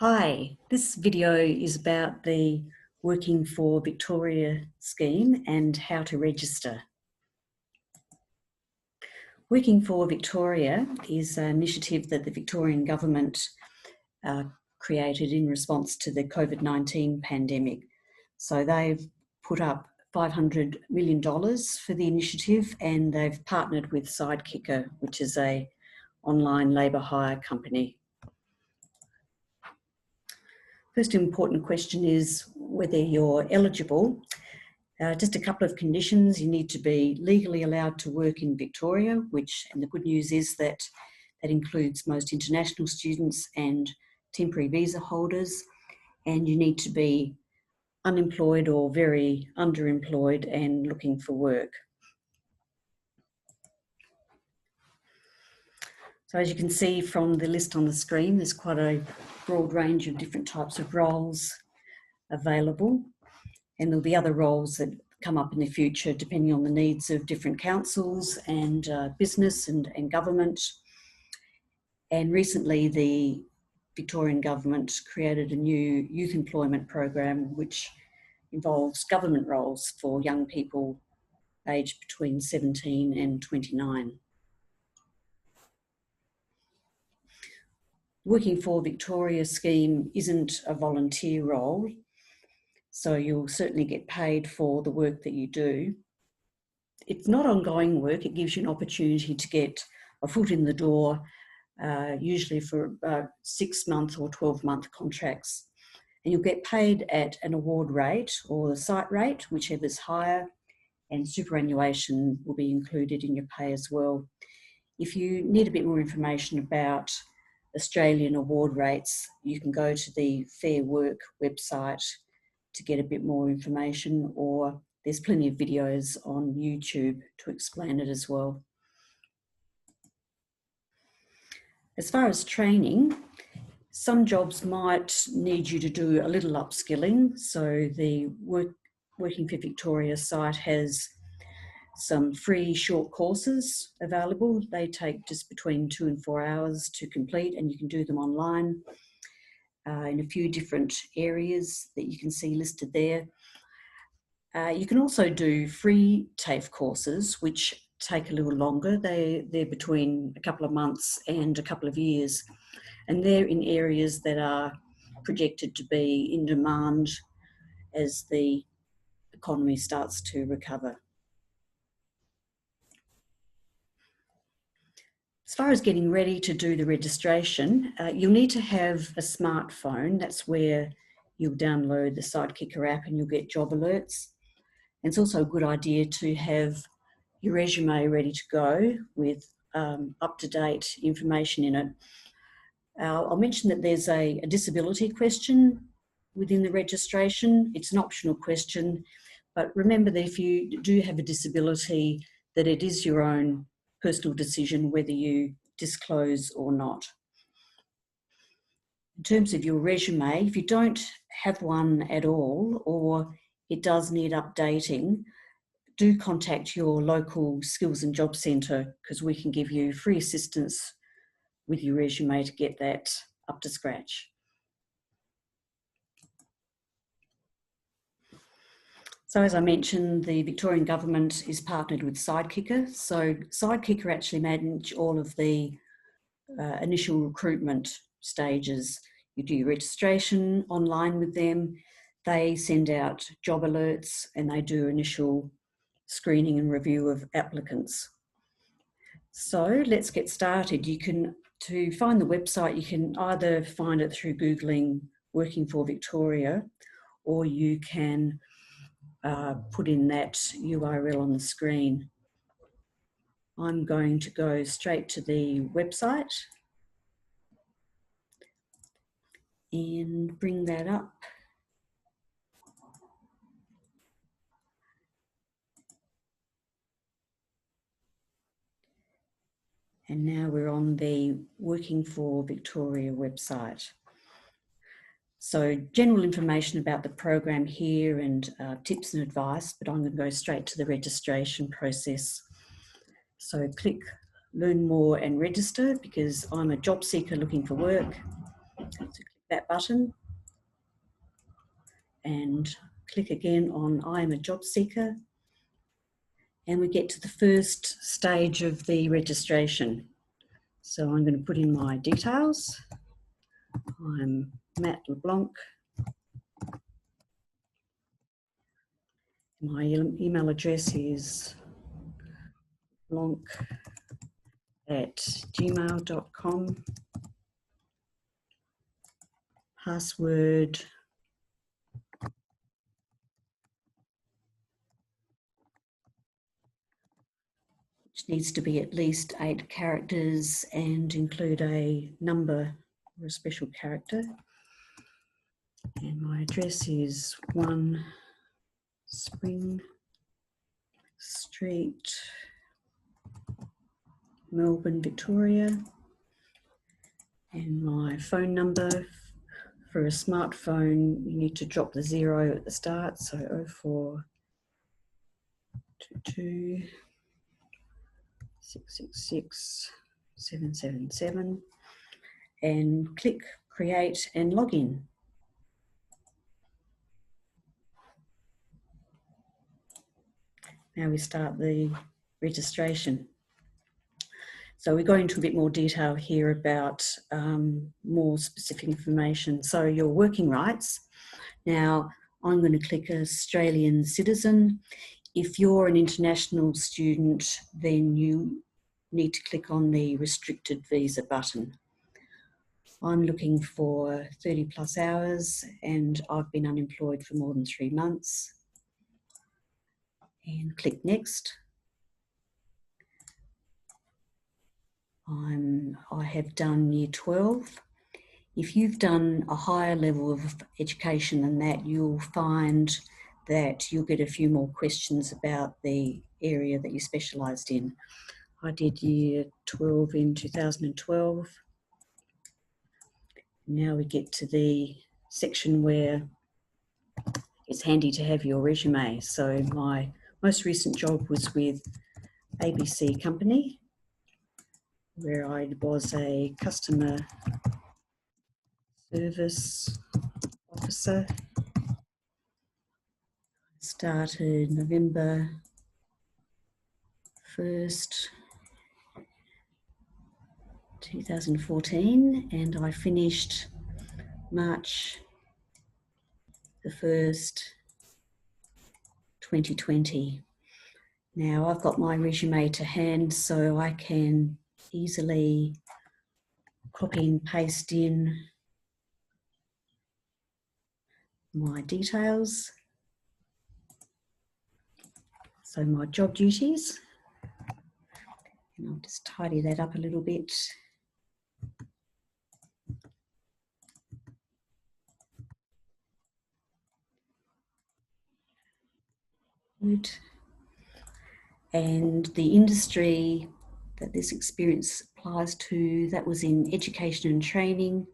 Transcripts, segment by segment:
Hi, this video is about the Working for Victoria scheme and how to register. Working for Victoria is an initiative that the Victorian government created in response to the COVID-19 pandemic. So they've put up $500 million for the initiative, and they've partnered with Sidekicker, which is an online labour hire company. First important question is whether you're eligible. Just a couple of conditions. You need to be legally allowed to work in Victoria, and the good news is that includes most international students and temporary visa holders, and you need to be unemployed or very underemployed and looking for work. So as you can see from the list on the screen, there's quite a broad range of different types of roles available, and there'll be other roles that come up in the future depending on the needs of different councils and business and government. And recently the Victorian government created a new youth employment program which involves government roles for young people aged between 17 and 29. Working for Victoria scheme isn't a volunteer role, so you'll certainly get paid for the work that you do. It's not ongoing work. It gives you an opportunity to get a foot in the door, usually for 6-month or 12-month contracts. And you'll get paid at an award rate or the site rate, whichever's higher, and superannuation will be included in your pay as well. If you need a bit more information about Australian award rates, you can go to the Fair Work website to get a bit more information, or there's plenty of videos on YouTube to explain it as well. As far as training, some jobs might need you to do a little upskilling. So the Working for Victoria site has some free short courses available. They take just between 2 and 4 hours to complete, and you can do them online in a few different areas that you can see listed there. You can also do free TAFE courses, which take a little longer. They're between a couple of months and a couple of years, and they're in areas that are projected to be in demand as the economy starts to recover. As far as getting ready to do the registration, you'll need to have a smartphone. That's where you'll download the Sidekicker app and you'll get job alerts. And it's also a good idea to have your resume ready to go with up-to-date information in it. I'll mention that there's a disability question within the registration. It's an optional question, but remember that if you do have a disability, that it is your own personal decision whether you disclose or not. In terms of your resume, if you don't have one at all or it does need updating, do contact your local skills and job centre, because we can give you free assistance with your resume to get that up to scratch. So as I mentioned, the Victorian government is partnered with Sidekicker. So Sidekicker actually manage all of the initial recruitment stages. You do your registration online with them. They send out job alerts and they do initial screening and review of applicants. So let's get started. To find the website, you can either find it through Googling Working for Victoria, or you can put in that URL on the screen. I'm going to go straight to the website and bring that up. And now we're on the Working for Victoria website. So general information about the program here and tips and advice, but I'm going to go straight to the registration process. So click Learn More and Register, because I'm a job seeker looking for work. So click that button and click again on I am a job seeker, and we get to the first stage of the registration. So I'm going to put in my details. I'm Matt LeBlanc. My email address is blanc@gmail.com. Password which needs to be at least 8 characters and include a number or a special character. And my address is 1 Spring Street, Melbourne, Victoria. And my phone number, for a smartphone, you need to drop the 0 at the start, so 0422 666 777, and click create and login. Now we start the registration. So we go into a bit more detail here about more specific information. So your working rights. Now I'm going to click Australian citizen. If you're an international student, then you need to click on the restricted visa button. I'm looking for 30 plus hours and I've been unemployed for more than 3 months. And click next. I have done year 12. If you've done a higher level of education than that, you'll find that you'll get a few more questions about the area that you specialised in. I did year 12 in 2012. Now we get to the section where it's handy to have your resume. So my most recent job was with ABC Company, where I was a customer service officer. Started November 1st, 2014, and I finished March the 1st, 2020. Now I've got my resume to hand, so I can easily copy and paste in my details. So my job duties, and I'll just tidy that up a little bit. Good. And the industry that this experience applies to, that was in education and training,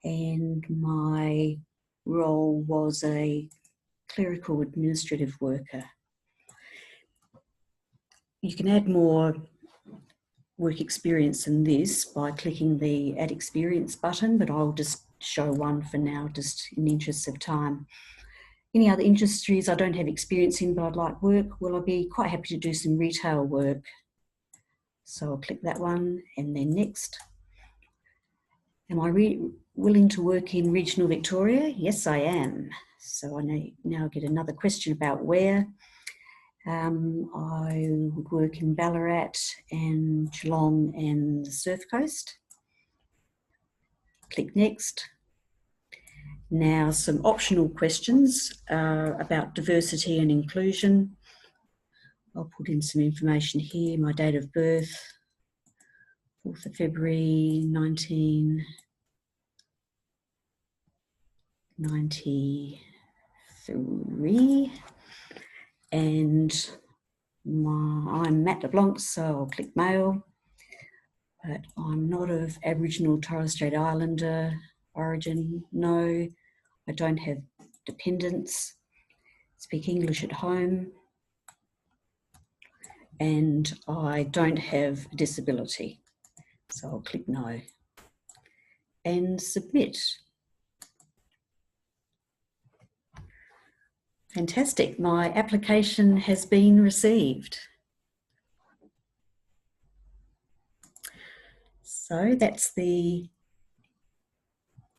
and my role was a clerical administrative worker. You can add more work experience than this by clicking the Add Experience button, but I'll just show one for now, just in the interest of time. Any other industries I don't have experience in, but I'd like work? Well, I'd be quite happy to do some retail work. So I'll click that one and then next. Am I willing to work in regional Victoria? Yes, I am. So I now get another question about where. I would work in Ballarat and Geelong and the Surf Coast. Click next. Now some optional questions about diversity and inclusion. I'll put in some information here, my date of birth, 4th of February 1993, and I'm Matt LeBlanc, so I'll click male, but I'm not of Aboriginal Torres Strait Islander origin, no. I don't have dependents, speak English at home, and I don't have a disability, so I'll click no. and submit. Fantastic, my application has been received. So that's the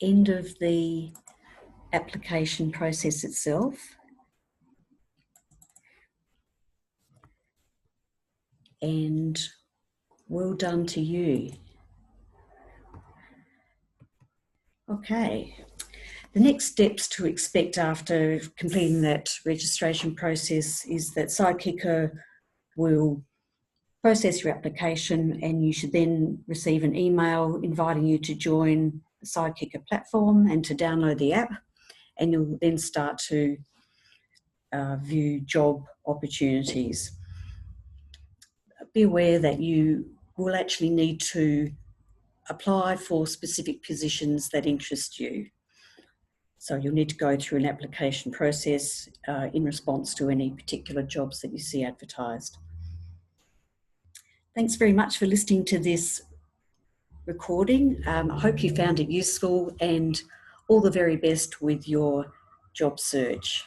end of the application process itself. And well done to you. Okay, the next steps to expect after completing that registration process is that sidekicker will process your application, and you should then receive an email inviting you to join the sidekicker platform and to download the app, and you'll then start to view job opportunities. Be aware that you will actually need to apply for specific positions that interest you. So you'll need to go through an application process in response to any particular jobs that you see advertised. Thanks very much for listening to this recording. I hope you found it useful, and all the very best with your job search.